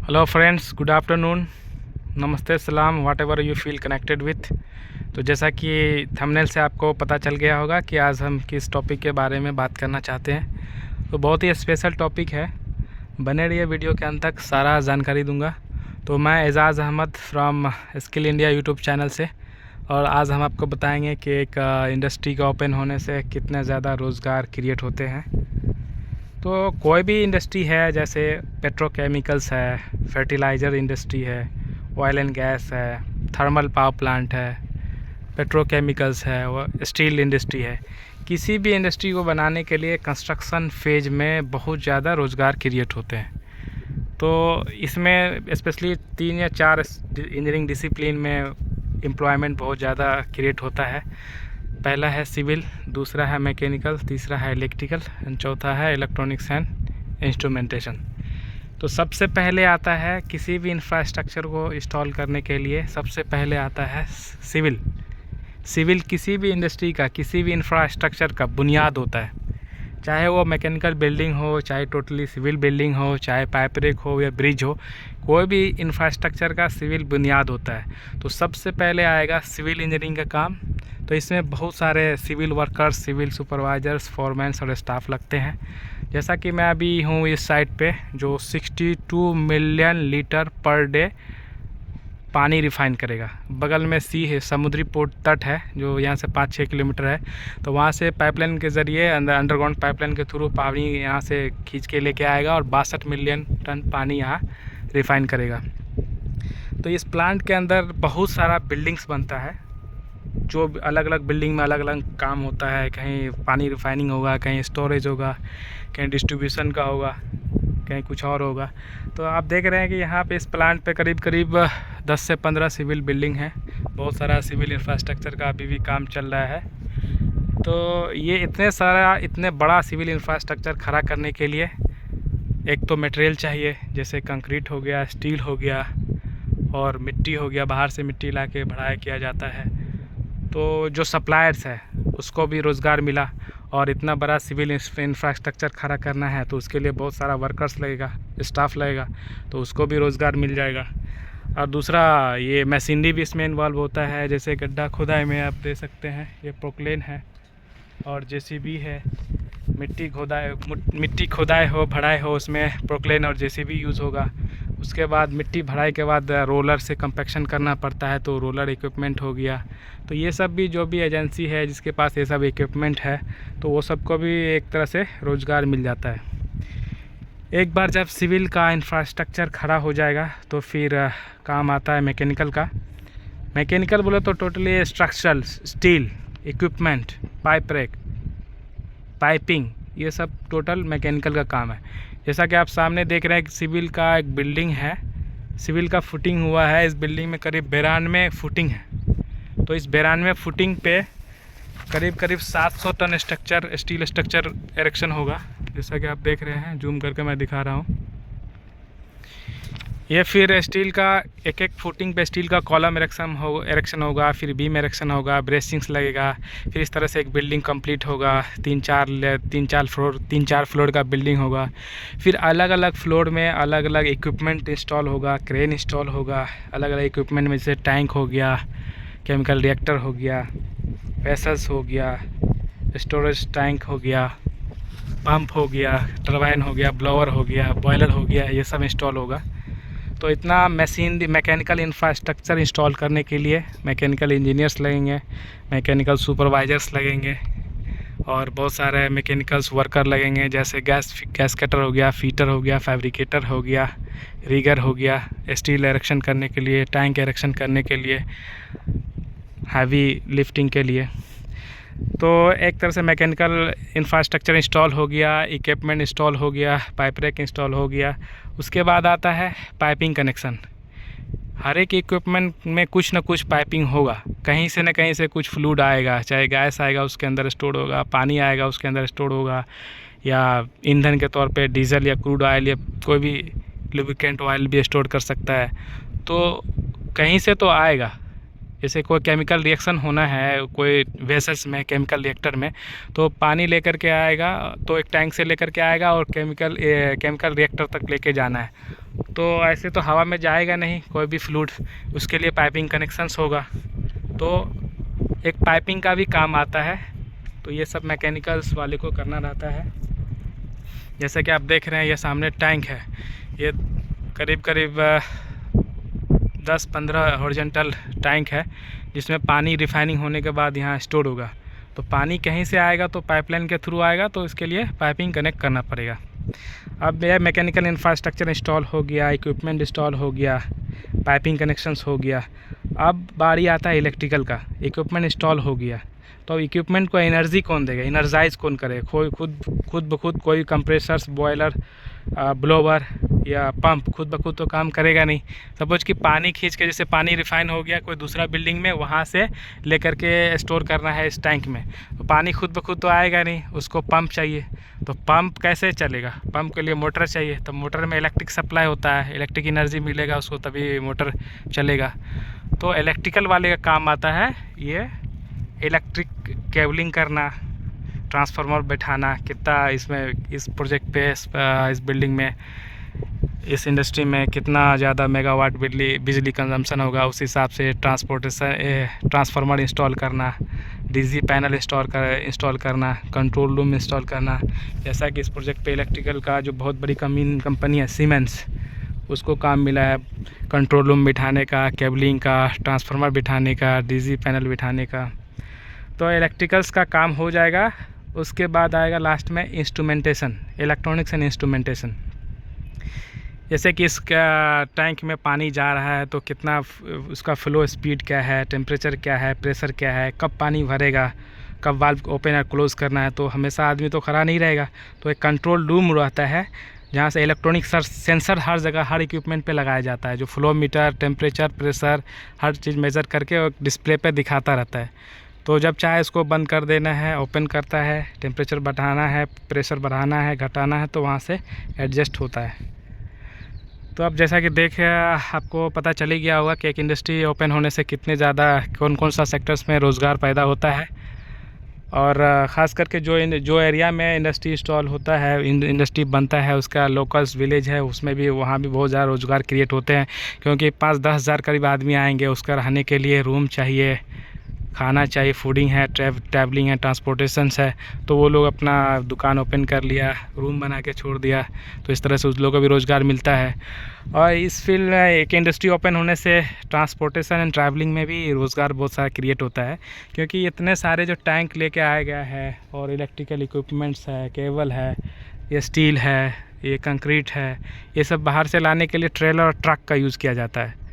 Hello friends, good afternoon, नमस्ते, सलाम, what ever you feel connected with. तो जैसा कि थंबनेल से आपको पता चल गया होगा कि आज हम किस टॉपिक के बारे में बात करना चाहते हैं। तो बहुत ही स्पेशल टॉपिक है, बने रहिए वीडियो के अंत तक, सारा जानकारी दूंगा। तो मैं Ejaz Ahmad from Skill India YouTube channel से, और आज हम आपको बताएंगे कि एक इंडस्ट्री का ओपन होने से कितने ज़्यादा रोज़गार क्रिएट होते हैं। तो कोई भी इंडस्ट्री है, जैसे पेट्रोकेमिकल्स है, फर्टिलाइज़र इंडस्ट्री है, ऑयल एंड गैस है, थर्मल पावर प्लांट है, पेट्रोकेमिकल्स है, वो स्टील इंडस्ट्री है। किसी भी इंडस्ट्री को बनाने के लिए कंस्ट्रक्शन फेज में बहुत ज़्यादा रोज़गार क्रिएट होते हैं। तो इसमें स्पेशली 3 या 4 इंजीनियरिंग डिसिप्लिन में एम्प्लॉयमेंट बहुत ज़्यादा क्रिएट होता है। पहला है सिविल, दूसरा है मैकेनिकल, तीसरा है इलेक्ट्रिकल एंड चौथा है इलेक्ट्रॉनिक्स एंड इंस्ट्रूमेंटेशन। तो सबसे पहले आता है, किसी भी इंफ्रास्ट्रक्चर को इंस्टॉल करने के लिए सबसे पहले आता है सिविल। सिविल किसी भी इंडस्ट्री का, किसी भी इंफ्रास्ट्रक्चर का बुनियाद होता है। चाहे वो मैकेनिकल बिल्डिंग हो, चाहे टोटली सिविल बिल्डिंग हो, चाहे पाइप रेक हो या ब्रिज हो, कोई भी इंफ्रास्ट्रक्चर का सिविल बुनियाद होता है। तो सबसे पहले आएगा सिविल इंजीनियरिंग का काम। तो इसमें बहुत सारे सिविल वर्कर्स, सिविल सुपरवाइजर्स, फॉरमैन्स और स्टाफ लगते हैं। जैसा कि मैं अभी हूँ इस साइट पे, जो 62 मिलियन लीटर पर डे पानी रिफ़ाइन करेगा। बगल में सी है, समुद्री पोर्ट तट है, जो यहाँ से 5-6 किलोमीटर है। तो वहाँ से पाइपलाइन के ज़रिए, अंडरग्राउंड पाइपलाइन के थ्रू पानी यहाँ से खींच के लेके आएगा और 62 मिलियन टन पानी यहाँ रिफ़ाइन करेगा। तो इस प्लांट के अंदर बहुत सारा बिल्डिंग्स बनता है, जो अलग अलग बिल्डिंग में अलग अलग काम होता है। कहीं पानी रिफाइनिंग होगा, कहीं स्टोरेज होगा, कहीं डिस्ट्रीब्यूशन का होगा, कहीं कुछ और होगा। तो आप देख रहे हैं कि यहाँ पे इस प्लांट पे करीब करीब 10 से 15 सिविल बिल्डिंग है। बहुत सारा सिविल इंफ्रास्ट्रक्चर का अभी भी काम चल रहा है। तो ये इतने बड़ा सिविल इंफ्रास्ट्रक्चर खड़ा करने के लिए एक तो मटेरियल चाहिए, जैसे कंक्रीट हो गया, स्टील हो गया और मिट्टी हो गया। बाहर से मिट्टी ला के भराई किया जाता है। तो जो सप्लायर्स है उसको भी रोज़गार मिला, और इतना बड़ा सिविल इंफ्रास्ट्रक्चर खड़ा करना है तो उसके लिए बहुत सारा वर्कर्स लगेगा, स्टाफ लगेगा, तो उसको भी रोज़गार मिल जाएगा। और दूसरा, ये मशीनरी भी इसमें इन्वॉल्व होता है। जैसे गड्ढा खुदाई में आप दे सकते हैं, ये प्रोक्लेन है और जेसीबी है। मिट्टी खुदाई हो, भराई हो, उसमें प्रोक्लेन और जेसीबी यूज़ होगा। उसके बाद मिट्टी भराई के बाद रोलर से कंपैक्शन करना पड़ता है, तो रोलर इक्विपमेंट हो गया। तो ये सब भी, जो भी एजेंसी है जिसके पास ये सब इक्विपमेंट है, तो वो सबको भी एक तरह से रोज़गार मिल जाता है। एक बार जब सिविल का इंफ्रास्ट्रक्चर खड़ा हो जाएगा तो फिर काम आता है मैकेनिकल का। मैकेनिकल बोले तो totally structural, steel equipment, pipe rack, piping, ये सब टोटल मैकेनिकल का काम है। जैसा कि आप सामने देख रहे हैं कि सिविल का एक बिल्डिंग है, सिविल का फुटिंग हुआ है। इस बिल्डिंग में करीब 92 फुटिंग है। तो इस 92 फुटिंग पे करीब करीब 700 टन स्टील स्ट्रक्चर एरेक्शन होगा। जैसा कि आप देख रहे हैं, जूम करके मैं दिखा रहा हूँ। ये फिर स्टील का एक एक फुटिंग पे स्टील का कॉलम एरेक्शन होगा, फिर बीम एरेक्शन होगा, ब्रेसिंग्स लगेगा। फिर इस तरह से एक बिल्डिंग कंप्लीट होगा। 3-4 फ्लोर का बिल्डिंग होगा। फिर अलग अलग फ्लोर में अलग अलग इक्विपमेंट इंस्टॉल होगा, क्रेन इंस्टॉल होगा। अलग अलग इक्विपमेंट में जैसे टैंक हो गया, केमिकल रिएक्टर हो गया, वेसल्स हो गया, स्टोरेज टैंक हो गया, पंप हो गया, टरबाइन हो गया, ब्लोअर हो गया, बॉयलर हो गया, ये सब इंस्टॉल होगा। तो इतना मैकेनिकल इंफ्रास्ट्रक्चर इंस्टॉल करने के लिए मैकेनिकल इंजीनियर्स लगेंगे, मैकेनिकल सुपरवाइजर्स लगेंगे, और बहुत सारे मैकेनिकल्स वर्कर लगेंगे। जैसे गैस कटर हो गया, फीटर हो गया, फैब्रिकेटर हो गया, रिगर हो गया, स्टील एरेक्शन करने के लिए, टैंक एरेक्शन करने के लिए, हैवी लिफ्टिंग के लिए। तो एक तरह से मैकेनिकल इंफ्रास्ट्रक्चर इंस्टॉल हो गया, इक्विपमेंट इंस्टॉल हो गया, पाइप रेक इंस्टॉल हो गया। उसके बाद आता है पाइपिंग कनेक्शन। हर एक इक्विपमेंट में कुछ ना कुछ पाइपिंग होगा, कहीं से न कहीं से कुछ फ्लूइड आएगा, चाहे गैस आएगा उसके अंदर स्टोर होगा, पानी आएगा उसके अंदर स्टोर होगा, या ईंधन के तौर पे डीजल या क्रूड ऑयल या कोई भी लुब्रिकेंट ऑयल भी स्टोर कर सकता है। तो कहीं से तो आएगा। जैसे कोई केमिकल रिएक्शन होना है कोई वेसल्स में, केमिकल रिएक्टर में, तो पानी लेकर के आएगा, तो एक टैंक से लेकर के आएगा और केमिकल रिएक्टर तक लेके जाना है। तो ऐसे तो हवा में जाएगा नहीं कोई भी फ्लूइड, उसके लिए पाइपिंग कनेक्शंस होगा, तो एक पाइपिंग का भी काम आता है। तो ये सब मैकेनिकल्स वाले को करना रहता है। जैसे कि आप देख रहे हैं ये सामने टैंक है, ये करीब करीब 10-15 हॉरिजॉन्टल टैंक है, जिसमें पानी रिफाइनिंग होने के बाद यहाँ स्टोर होगा। तो पानी कहीं से आएगा तो पाइपलाइन के थ्रू आएगा, तो इसके लिए पाइपिंग कनेक्ट करना पड़ेगा। अब यह मैकेनिकल इंफ्रास्ट्रक्चर इंस्टॉल हो गया, इक्विपमेंट इंस्टॉल हो गया, पाइपिंग कनेक्शंस हो गया। अब बारी आता है इलेक्ट्रिकल का। इक्विपमेंट इंस्टॉल हो गया, तो इक्विपमेंट को एनर्जी कौन देगा, एनर्जाइज कौन करे? खुद ब खुद कोई कंप्रेसर्स, बॉयलर, ब्लोवर या पंप खुद ब खुद तो काम करेगा नहीं। सपोज कि पानी खींच के, जैसे पानी रिफाइन हो गया कोई दूसरा बिल्डिंग में, वहाँ से लेकर के स्टोर करना है इस टैंक में, तो पानी खुद ब खुद तो आएगा नहीं, उसको पंप चाहिए। तो पंप कैसे चलेगा? पंप के लिए मोटर चाहिए, तो मोटर में इलेक्ट्रिक सप्लाई होता है, इलेक्ट्रिक एनर्जी मिलेगा उसको, तभी मोटर चलेगा। तो इलेक्ट्रिकल वाले का काम आता है ये इलेक्ट्रिक केबलिंग करना, ट्रांसफार्मर बैठाना, कितना इसमें इस प्रोजेक्ट पे इस बिल्डिंग में, इस इंडस्ट्री में कितना ज़्यादा मेगावाट बिजली कंजम्पशन होगा, उस हिसाब से ट्रांसफार्मर इंस्टॉल करना, डीसी पैनल इंस्टॉल करना, कंट्रोल रूम इंस्टॉल करना। जैसा कि इस प्रोजेक्ट पे इलेक्ट्रिकल का जो बहुत बड़ी कंपनी है सीमेंस, उसको काम मिला है कंट्रोल रूम बिठाने का, केबलिंग का, ट्रांसफार्मर बिठाने का, डीसी पैनल बिठाने का। तो इलेक्ट्रिकल्स का काम हो जाएगा। उसके बाद आएगा लास्ट में इंस्ट्रूमेंटेशन, इलेक्ट्रॉनिक्स एंड इंस्ट्रूमेंटेशन। जैसे कि इस टैंक में पानी जा रहा है तो कितना उसका फ्लो स्पीड क्या है, टेम्परेचर क्या है, प्रेशर क्या है, कब पानी भरेगा, कब वाल्व ओपन या क्लोज़ करना है। तो हमेशा आदमी तो खड़ा नहीं रहेगा, तो एक कंट्रोल रूम रहता है जहाँ से इलेक्ट्रॉनिक सेंसर हर जगह हर इक्विपमेंट पे लगाया जाता है, जो फ्लो मीटर, टेम्परेचर, प्रेशर हर चीज़ मेज़र करके डिस्प्ले पे दिखाता रहता है। तो जब चाहे इसको बंद कर देना है, ओपन करता है, टेम्परेचर बढ़ाना है, प्रेशर बढ़ाना है, घटाना है, तो वहाँ से एडजस्ट होता है। तो अब जैसा कि देखे आपको पता चल ही गया होगा कि एक इंडस्ट्री ओपन होने से कितने ज़्यादा कौन कौन सा सेक्टर्स में रोज़गार पैदा होता है। और ख़ास करके जो एरिया में इंडस्ट्री इंस्टॉल होता है, इंडस्ट्री बनता है, उसका लोकल्स विलेज है, उसमें भी वहाँ भी बहुत ज़्यादा रोज़गार क्रिएट होते हैं, क्योंकि 5-10 हज़ार करीब आदमी आएंगे, उसका रहने के लिए रूम चाहिए, खाना चाहिए, फूडिंग है, ट्रैवलिंग है, ट्रांसपोर्टेशंस है। तो वो लोग अपना दुकान ओपन कर लिया, रूम बना के छोड़ दिया, तो इस तरह से उस लोगों को भी रोज़गार मिलता है। और इस फील्ड में एक इंडस्ट्री ओपन होने से ट्रांसपोर्टेशन एंड ट्रैवलिंग में भी रोज़गार बहुत सारा क्रिएट होता है, क्योंकि इतने सारे जो टैंक लेके आया गया है और इलेक्ट्रिकल इक्विपमेंट्स है, केबल है, ये स्टील है, ये कंक्रीट है, ये सब बाहर से लाने के लिए ट्रेलर और ट्रक का यूज़ किया जाता है।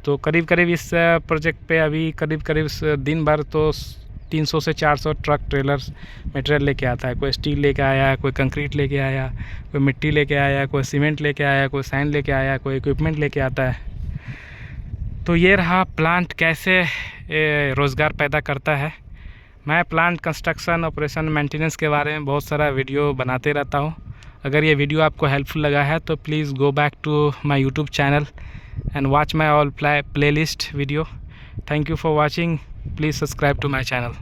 तो करीब करीब इस प्रोजेक्ट पे अभी करीब दिन भर तो 300 से 400 ट्रक ट्रेलर्स मटेरियल लेके आता है। कोई स्टील लेके आया, कोई कंक्रीट लेके आया, कोई मिट्टी लेके आया, कोई सीमेंट लेके आया, कोई सैंड लेके आया, कोई इक्विपमेंट लेके आता है। तो ये रहा प्लांट कैसे रोज़गार पैदा करता है। मैं प्लांट कंस्ट्रक्शन, ऑपरेशन, मेंटेनेंस के बारे में बहुत सारा वीडियो बनाते रहता हूँ। अगर ये वीडियो आपको हेल्पफुल लगा है तो please go back to my YouTube channel and watch my all playlist video. Thank you for watching. Please subscribe to my channel.